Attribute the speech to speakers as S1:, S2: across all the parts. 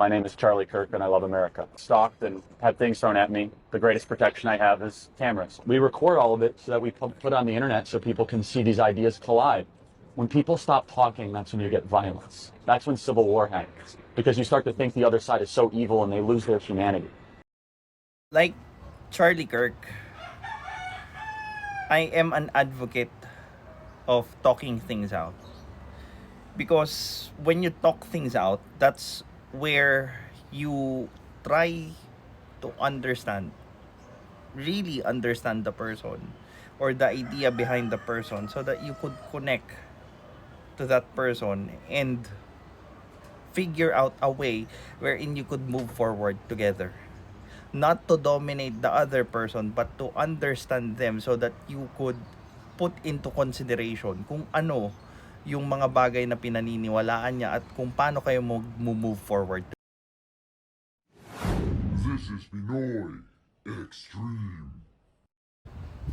S1: My name is Charlie Kirk and I love America. Stalked and had things thrown at me. The greatest protection I have is cameras. We record all of it so that we put on the internet so people can see these ideas collide. When people stop talking, that's when you get violence. That's when civil war happens. Because you start to think the other side is so evil and they lose their humanity.
S2: Like Charlie Kirk, I am an advocate of talking things out. Because when you talk things out, that's where you try to understand, really understand the person or the idea behind the person so that you could connect to that person and figure out a way wherein you could move forward together. Not to dominate the other person, but to understand them so that you could put into consideration kung ano yung mga bagay na pinaniniwalaan niya at kung paano kayo move forward.
S3: This is Pinoy Extreme.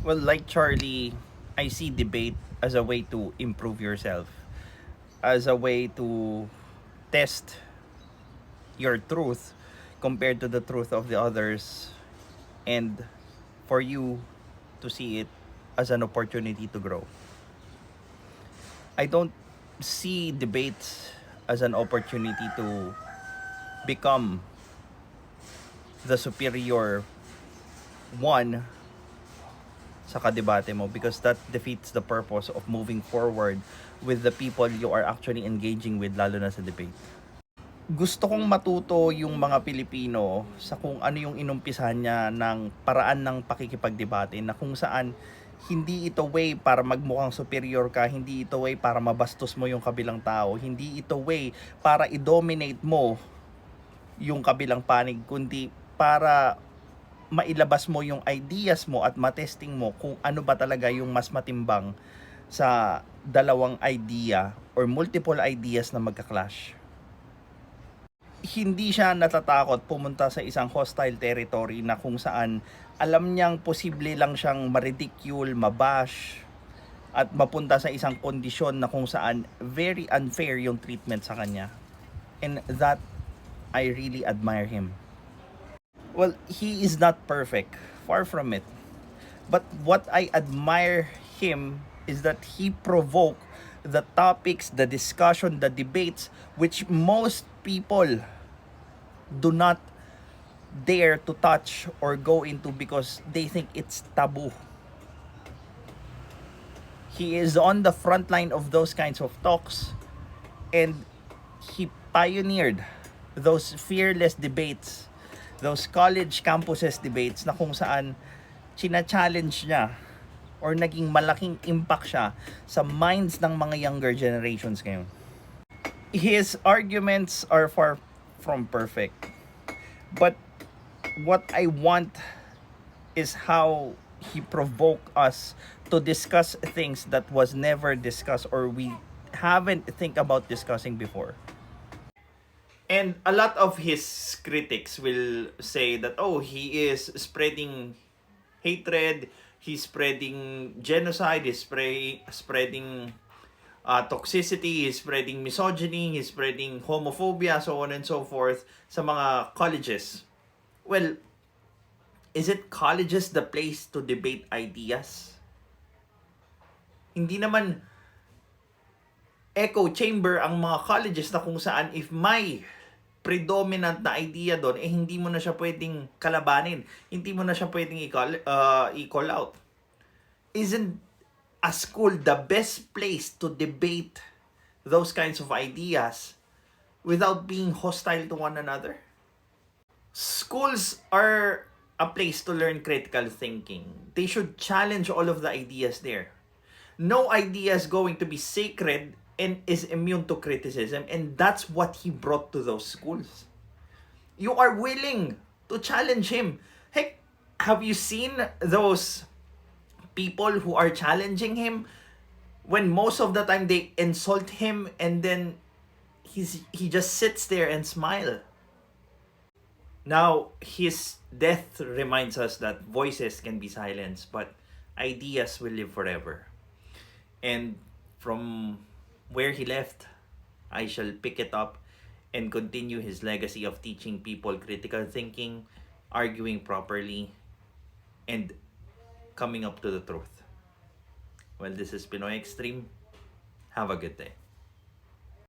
S2: Well, like Charlie, I see debate as a way to improve yourself, as a way to test your truth compared to the truth of the others, and for you to see it as an opportunity to grow. I don't see debates as an opportunity to become the superior one sa kadebate mo, because that defeats the purpose of moving forward with the people you are actually engaging with, lalo na sa debate. Gusto kong matuto yung mga Pilipino sa kung ano yung inumpisahan niya ng paraan ng pakikipagdebate, na kung saan hindi ito way para magmukhang superior ka, hindi ito way para mabastos mo yung kabilang tao, hindi ito way para i-dominate mo yung kabilang panig, kundi para mailabas mo yung ideas mo at matesting mo kung ano ba talaga yung mas matimbang sa dalawang idea or multiple ideas na magka-clash. Hindi siya natatakot pumunta sa isang hostile territory na kung saan alam niyang posible lang siyang ma-ridicule, mabash, at mapunta sa isang kondisyon na kung saan very unfair yung treatment sa kanya. And that, I really admire him. Well, he is not perfect, far from it. But what I admire him is that he provoked the topics, the discussion, the debates, which most people do not dare to touch or go into because they think it's taboo. He is on the front line of those kinds of talks, and he pioneered those fearless debates, those college campuses debates na kung saan china-challenge niya or naging malaking impact siya sa minds ng mga younger generations ngayon. His arguments are far from perfect. But what I want is how he provoked us to discuss things that was never discussed or we haven't think about discussing before. And a lot of his critics will say that, oh, he is spreading hatred, he's spreading genocide, he's spreading toxicity, he's spreading misogyny, he's spreading homophobia, so on and so forth sa mga colleges. Well, is it colleges the place to debate ideas? Hindi naman echo chamber ang mga colleges na kung saan if may predominant na idea doon, hindi mo na siya pwedeng kalabanin. Hindi mo na siya pwedeng i-call out. Isn't a school the best place to debate those kinds of ideas without being hostile to one another? Schools are a place to learn critical thinking. They should challenge all of the ideas there. No idea is going to be sacred and is immune to criticism, and that's what he brought to those schools. You are willing to challenge him. Heck, have you seen those people who are challenging him when most of the time they insult him and then he just sits there and smile? Now, his death reminds us that voices can be silenced, but ideas will live forever. And from where he left, I shall pick it up and continue his legacy of teaching people critical thinking, arguing properly, and coming up to the truth. Well, this is Pinoy Extreme. Have a good day.